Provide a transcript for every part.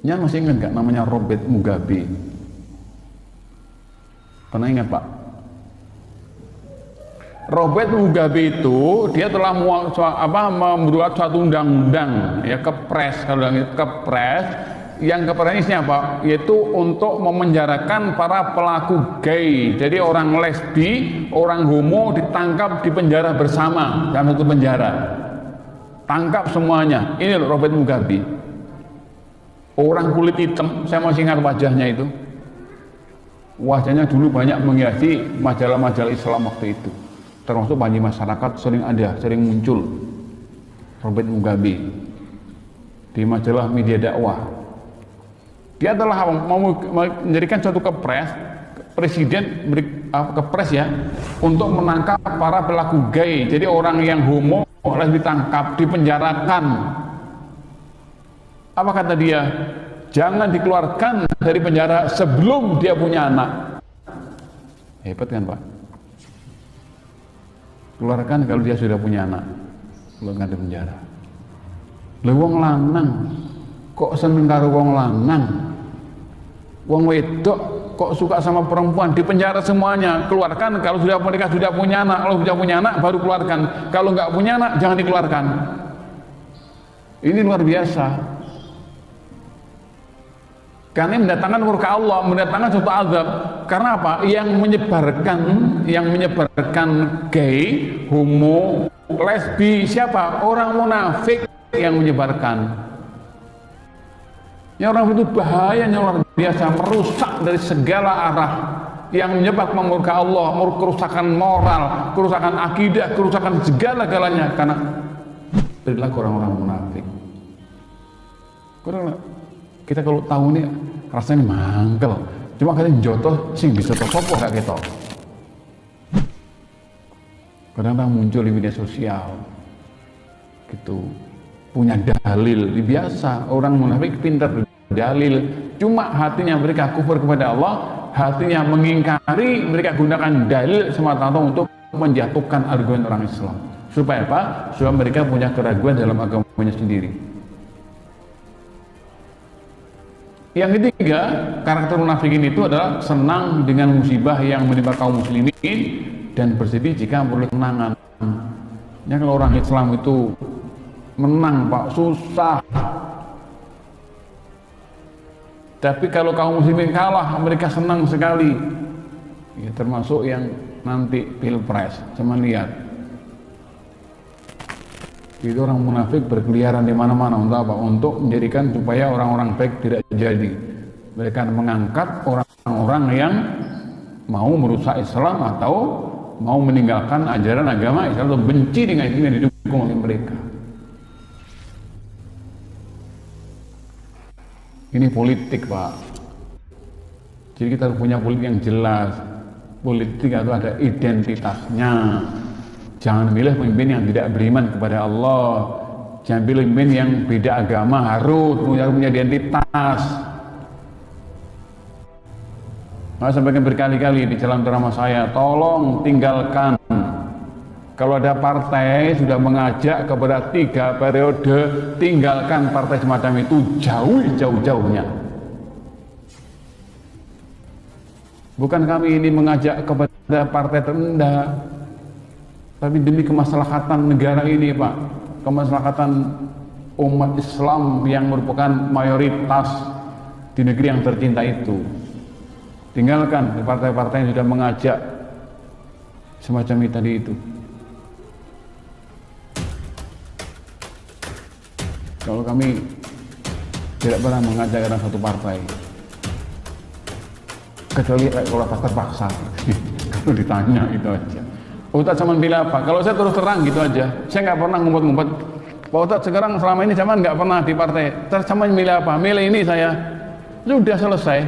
Ya masih ingat nggak namanya Robert Mugabe? Pernah ingat Pak? Robert Mugabe itu dia telah membuat suatu undang-undang ya kepres, kalau kepres yang kepres ini apa? Yaitu untuk memenjarakan para pelaku gay. Jadi orang lesbi, orang homo ditangkap di penjara bersama dalam satu penjara. Tangkap semuanya. Ini loh Robert Mugabe. Orang kulit hitam, saya masih ingat wajahnya itu. Wajahnya dulu banyak menghiasi majalah-majalah Islam waktu itu. Termasuk bagi masyarakat sering muncul Robert Mugabe di majalah media dakwah. Dia telah menjadikan suatu kepres, presiden kepres ya, untuk menangkap para pelaku gay. Jadi orang yang homo harus ditangkap, dipenjarakan. Apa kata dia? Jangan dikeluarkan dari penjara sebelum dia punya anak. Hebat kan Pak? Keluarkan kalau dia sudah punya anak, keluarkan dari penjara. Lha wong lanang kok seneng karo wong lanang, wong wedok kok suka sama perempuan, di penjara semuanya. Keluarkan kalau mereka sudah punya anak. Kalau sudah punya anak baru keluarkan. Kalau nggak punya anak jangan dikeluarkan. Ini luar biasa. Karena ini mendatangkan murka Allah, mendatangkan suatu azab. Karena apa? Yang menyebarkan gay, homo, lesbi, siapa? Orang munafik yang menyebarkan. Yang orang itu bahayanya luar biasa, merusak dari segala arah, yang menyebabkan murka Allah, kerusakan moral, kerusakan akidah, kerusakan segala-galanya karena perilaku orang-orang munafik. Kita kalau tahu nih rasanya mangkel, cuma katanya jotoh sing bisa topoh gak gitu. Kadang-kadang muncul di media sosial gitu, punya dalil. Biasa orang munafik pintar dalil, cuma hatinya mereka kufur kepada Allah, hatinya mengingkari, mereka gunakan dalil semata-mata untuk menjatuhkan argumen orang Islam. Supaya apa? Supaya mereka punya keraguan dalam agamanya sendiri. Yang ketiga, karakter munafikin itu adalah senang dengan musibah yang menimpa kaum muslimin dan bersedih jika perlu kemenangan. Ya, kalau orang Islam itu menang Pak, susah. Tapi kalau kaum muslimin kalah, mereka senang sekali. Ya, termasuk yang nanti pilpres, sama lihat. Itu orang munafik berkeliaran di mana-mana untuk apa? Untuk menjadikan supaya orang-orang baik tidak jadi. Mereka mengangkat orang-orang yang mau merusak Islam atau mau meninggalkan ajaran agama Islam atau benci dengan ini yang didukung oleh mereka. Ini politik Pak. Jadi kita harus punya politik yang jelas. Politik itu ada identitasnya. Jangan pilih pemimpin yang tidak beriman kepada Allah. Jangan pilih pemimpin yang beda agama, harus punya identitas. Saya sampaikan berkali-kali di dalam ceramah saya, tolong tinggalkan. Kalau ada partai sudah mengajak kepada 3 periode, tinggalkan partai semacam itu jauh-jauhnya. Bukan kami ini mengajak kepada partai terendah, tapi demi kemaslahatan negara ini Pak, kemaslahatan umat Islam yang merupakan mayoritas di negeri yang tercinta itu. Tinggalkan partai-partai yang sudah mengajak semacam itu tadi itu. Kalau kami tidak pernah mengajak dalam satu partai, kecuali kalau terpaksa. Kalau ditanya itu aja. Pak Ustadz zaman pilih apa? Kalau saya terus terang gitu aja, saya nggak pernah ngumpet-ngumpet. Pak Ustadz sekarang selama ini zaman nggak pernah di partai. Terus zaman milih apa? Milih ini saya. Sudah selesai.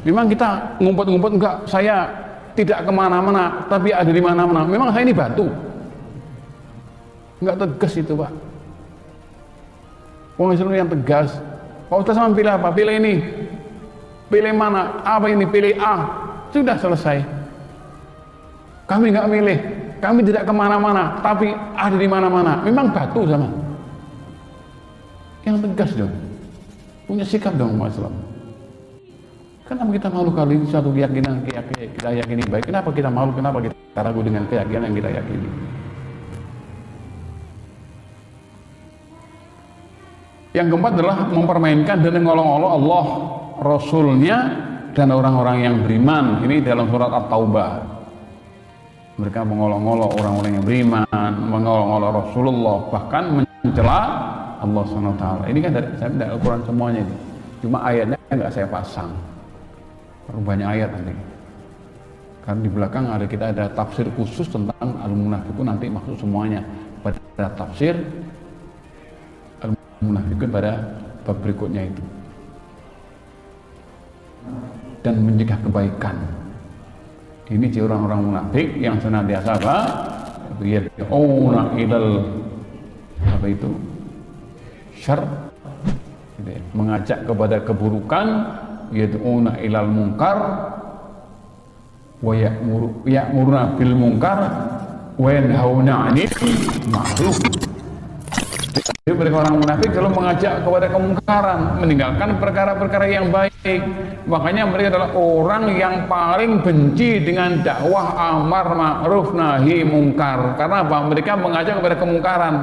Memang kita ngumpet-ngumpet enggak, saya tidak kemana-mana, tapi ada di mana-mana. Memang saya ini batu. Enggak tegas itu Pak. Orang Islam yang tegas. Pak Ustadz zaman pilih apa? Pilih ini. Pilih mana? Apa ini? Pilih A. Sudah selesai. Kami nggak milih, kami tidak kemana-mana, tapi ada di mana-mana. Memang batu zaman. Yang tegas dong, punya sikap dong umat Islam. Kenapa kita malu kali ini satu keyakinan kita yakini baik? Kenapa kita malu? Kenapa kita ragu dengan keyakinan yang kita yakini? Yang keempat adalah mempermainkan dan mengolok-olok Allah, Rasulnya, dan orang-orang yang beriman. Ini dalam surat At-Taubah. Mereka mengolok-olok orang-orang yang beriman, mengolok-olok Rasulullah, bahkan mencela Allah SWT. Ini kan dari saya tidak Al-Quran semuanya ini. Cuma ayatnya nggak saya pasang. Banyak ayat nanti. Karena di belakang kita ada tafsir khusus tentang Al-Munafiqun, nanti maksud semuanya pada tafsir Al-Munafiqun pada bab berikutnya itu. Dan mencegah kebaikan. Ini orang-orang munafik yang senantiasa apa? Yad'una ilal apa itu? Syarr, gitu ya. Mengajak kepada keburukan, yad'una ilal munkar wa ya'muruna bil munkar wa yanhauna 'anil ma'ruf. Jadi mereka orang munafik kalau mengajak kepada kemungkaran, meninggalkan perkara-perkara yang baik. Makanya mereka adalah orang yang paling benci dengan dakwah amar ma'ruf nahi mungkar. Karena apa? Mereka mengajak kepada kemungkaran,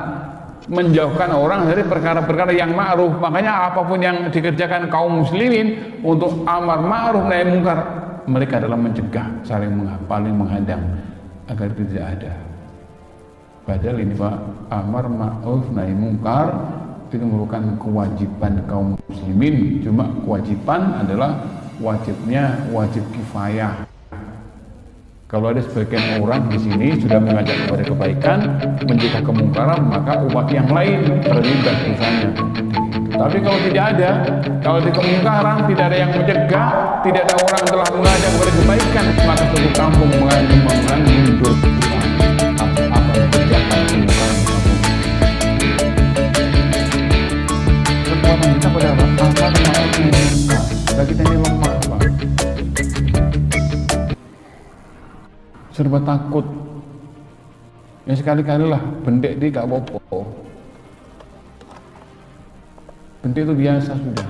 menjauhkan orang dari perkara-perkara yang ma'ruf. Makanya apapun yang dikerjakan kaum muslimin untuk amar ma'ruf nahi mungkar, mereka adalah mencegah, paling menghadang agar itu tidak ada. Padahal ini Pak, amar ma'ruf nahi mungkar itu merupakan kewajiban kaum muslimin. Cuma kewajiban adalah wajib kifayah. Kalau ada sebagian orang di sini sudah mengajak kepada kebaikan, mencegah kemungkaran, maka umat yang lain terlibat dosanya. Tapi kalau tidak ada, kalau di kemungkaran tidak ada yang mencegah, tidak ada orang yang telah mengajak kepada kebaikan, maka satu kampung mengandung dosa. Kekuatan kita pada apa? Amar ma'ruf nahi mungkar. Kita ini lemah, Pak. Serba takut. Ya sekali-kali lah bendek di gak apa-apa. Bendek itu biasa sudah.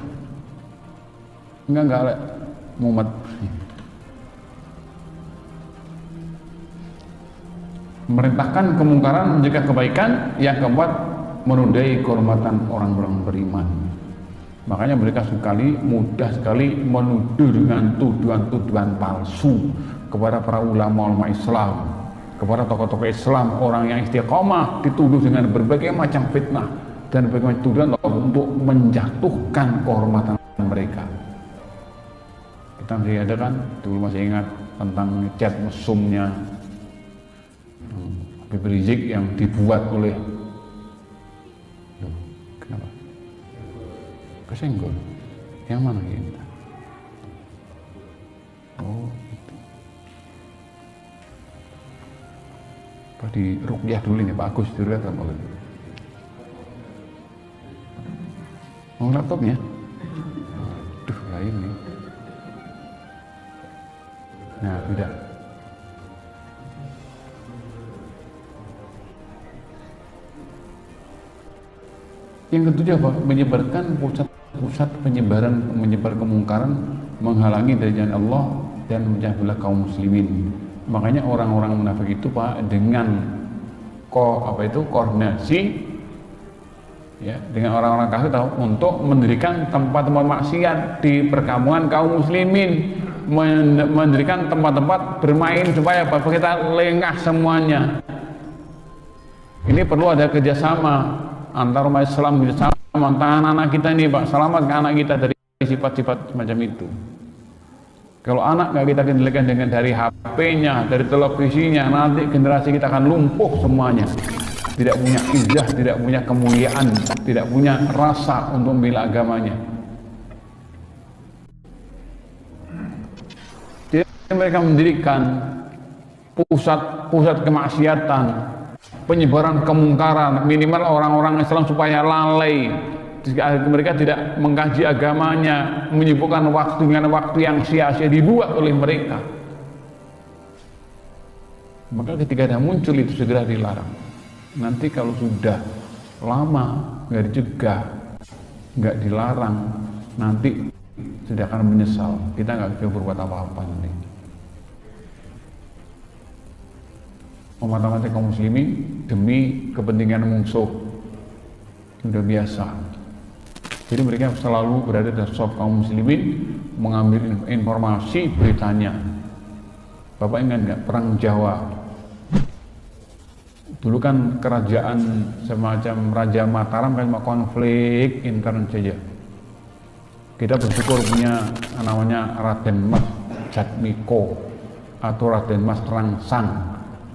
Enggak lek mumet. Merintahkan kemungkaran, mencegah kebaikan. Yang keempat, menudai kehormatan orang-orang beriman. Makanya mereka mudah sekali menuduh dengan tuduhan-tuduhan palsu kepada para ulama Islam, kepada tokoh-tokoh Islam, orang yang istiqomah, dituduh dengan berbagai macam fitnah dan berbagai macam tuduhan untuk menjatuhkan kehormatan mereka. Kita masih ada kan, dulu masih ingat tentang chat mesumnya Habib Rizik yang dibuat oleh kesenggol. Yang mana kita? Oh, itu. Apa di ruqyah dulu nih Pak Agus dulu atau mau? Mau laptopnya? Duh, ya ini. Nah, udah. Yang ketujuh apa? Menyebarkan pusat menyebar kemungkaran, menghalangi dari jalan Allah dan memecah belah kaum muslimin. Makanya orang-orang munafik itu Pak dengan koordinasi ya dengan orang-orang kafir tahu untuk mendirikan tempat-tempat maksiat di perkampungan kaum muslimin, mendirikan tempat-tempat bermain supaya Bapak kita lengah semuanya. Ini perlu ada kerjasama antara umat Islam bersama anak-anak kita ini Pak, selamatkan anak kita dari sifat-sifat semacam itu. Kalau anak nggak kita kendalikan dengan dari HP-nya, dari televisinya, nanti generasi kita akan lumpuh semuanya. Tidak punya izah, tidak punya kemuliaan, tidak punya rasa untuk membela agamanya. Jadi mereka mendirikan pusat kemaksiatan, penyebaran kemungkaran, minimal orang-orang Islam supaya lalai. Mereka tidak mengkaji agamanya, menyibukkan waktu dengan waktu yang sia-sia dibuat oleh mereka. Maka ketika ada muncul itu segera dilarang. Nanti kalau sudah lama nggak dicegah, nggak dilarang, nanti tidak akan menyesal. Kita nggak bisa berbuat apa-apa nanti. Mematah-matahi kaum muslimin demi kepentingan musuh, sudah biasa. Jadi mereka selalu berada di saf kaum muslimin, mengambil informasi beritanya. Bapak ingat nggak perang Jawa? Dulu kan kerajaan semacam Raja Mataram kan konflik intern saja. Kita bersyukur punya namanya Raden Mas Jatmiko atau Raden Mas Rangsang,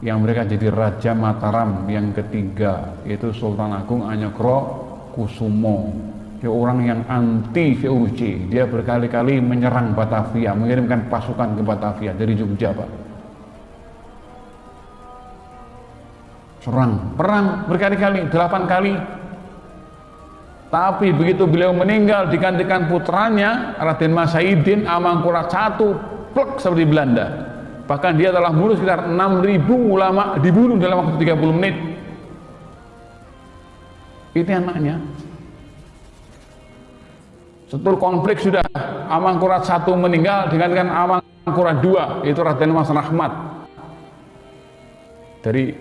yang mereka jadi Raja Mataram yang ketiga, yaitu Sultan Agung Anyokro Kusumo. Dia orang yang anti VOC. Dia berkali-kali menyerang Batavia, mengirimkan pasukan ke Batavia dari Jogja, Pak. Perang berkali-kali, 8 kali. Tapi begitu beliau meninggal, digantikan putranya Raden Mas Saidin Amangkurat I, plek seperti Belanda. Bahkan dia telah membunuh sekitar 6.000 ulama, dibunuh dalam waktu 30 menit. Itu anaknya. Setelah konflik sudah, Amangkurat I meninggal, digantikan Amangkurat II, itu Raden Mas Rahmat. Dari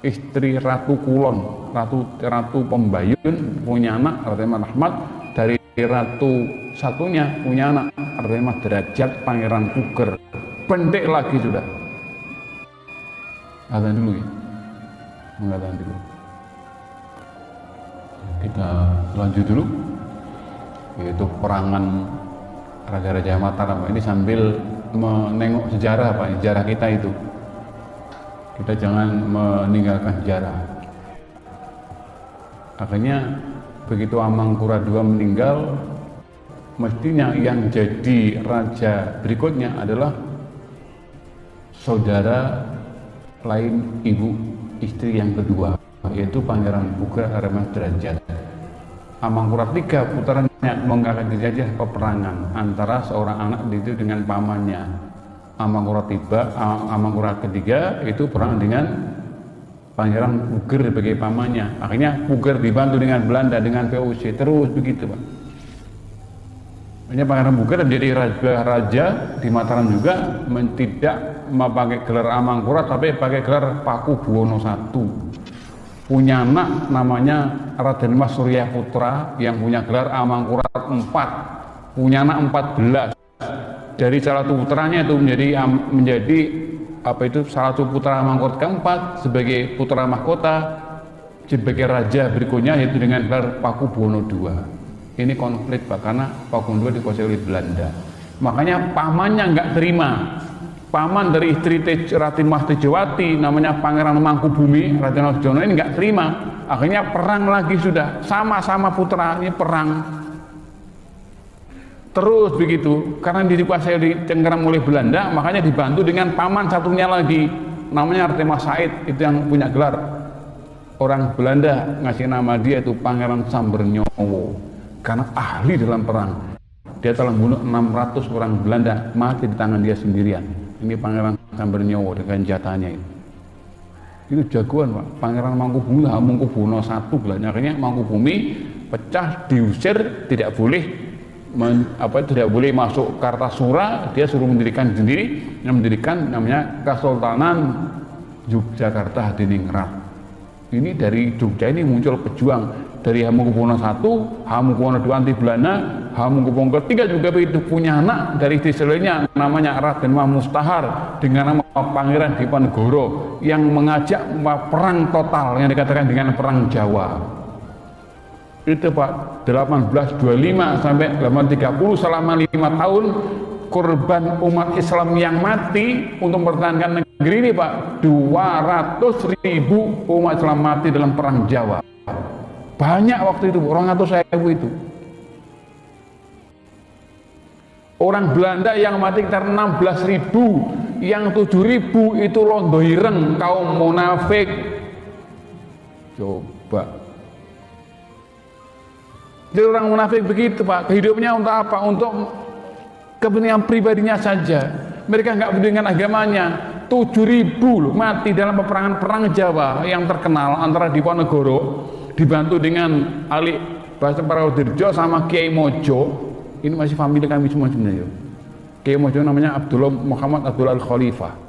istri Ratu Kulon, Ratu Pembayun punya anak Raden Mas Rahmat. Dari ratu satunya punya anak Raden Mas Derajat Pangeran Puger. Pendek lagi sudah. Adzan dulu ya. Mengadzan dulu. Kita lanjut dulu. Yaitu perangan Raja-Raja Mataram. Ini sambil menengok sejarah, Pak, sejarah kita itu. Kita jangan meninggalkan sejarah. Akhirnya begitu Amangkurat II meninggal, mestinya yang jadi raja berikutnya adalah saudara lain ibu istri yang kedua, yaitu Pangeran Puger Mas Derajat. Amangkurat III putranya mengangkat dijajah peperangan antara seorang anak itu dengan pamannya. Amangkurat ketiga itu perang dengan Pangeran Puger sebagai pamannya. Akhirnya Puger dibantu dengan Belanda, dengan VOC, terus begitu, Pak. Akhirnya Pangeran Puger menjadi raja di Mataram juga, tidak memakai gelar Amangkurat tapi pakai gelar Pakubuwono I. Punya anak namanya Raden Mas Surya Putra yang punya gelar Amangkurat IV. Punya anak 14. Dari salah satu putranya itu menjadi salah satu putra Amangkurat keempat sebagai putra mahkota, sebagai raja berikutnya yaitu dengan gelar Pakubuwono II. Ini konflik, Pak, karena Pakubuwono II dikuasai oleh Belanda. Makanya pamannya nggak terima. Paman dari istri Raden Mas Tejawati namanya Pangeran Mangkubumi, Raden Mas Jono, ini nggak terima. Akhirnya perang lagi sudah, sama-sama putra ini perang. Terus begitu, karena dikuasai di cengkeram oleh Belanda, makanya dibantu dengan paman satunya lagi, namanya Raden Mas Said, itu yang punya gelar. Orang Belanda ngasih nama dia itu Pangeran Sambernyowo, karena ahli dalam perang. Dia telah membunuh 600 orang Belanda, mati di tangan dia sendirian. Ini Pangeran Sambernyowo dengan jatahnya itu. Itu jagoan, Pak. Pangeran Mangkubumi, Hamengkubuwono I belanya. Akhirnya Mangkubumi pecah, diusir, tidak boleh masuk Kartasura. Dia suruh mendirikan sendiri, yang mendirikan namanya Kesultanan Yogyakarta Hadiningrat. Ini dari Jogja ini muncul pejuang dari Hamengkubuwono I, Hamengkubuwono II anti Belanda, Hamengkubuwono III juga begitu punya anak dari istri lainnya namanya Raden Mas Mustahar dengan nama Pangeran Diponegoro yang mengajak perang total yang dikatakan dengan perang Jawa. Itu, Pak, 1825 sampai 1830 selama 5 tahun korban umat Islam yang mati untuk mempertahankan negeri ini, Pak, 200.000 umat Islam mati dalam perang Jawa. Banyak waktu itu, 200.000 itu. Orang Belanda yang mati sekitar 16.000, yang 7.000 itu londo ireng, kaum munafik. Coba. Jadi orang munafik begitu, Pak. Hidupnya untuk apa? Untuk kepentingan pribadinya saja. Mereka nggak peduli dengan agamanya. 7.000 loh mati dalam peperangan perang Jawa yang terkenal antara Diponegoro dibantu dengan Ali Bahasa Prawodirjo sama Kiai Mojo, ini masih famili kami semua sebenarnya. Kiai Mojo namanya Abdullah Muhammad Abdullah Al Khalifah.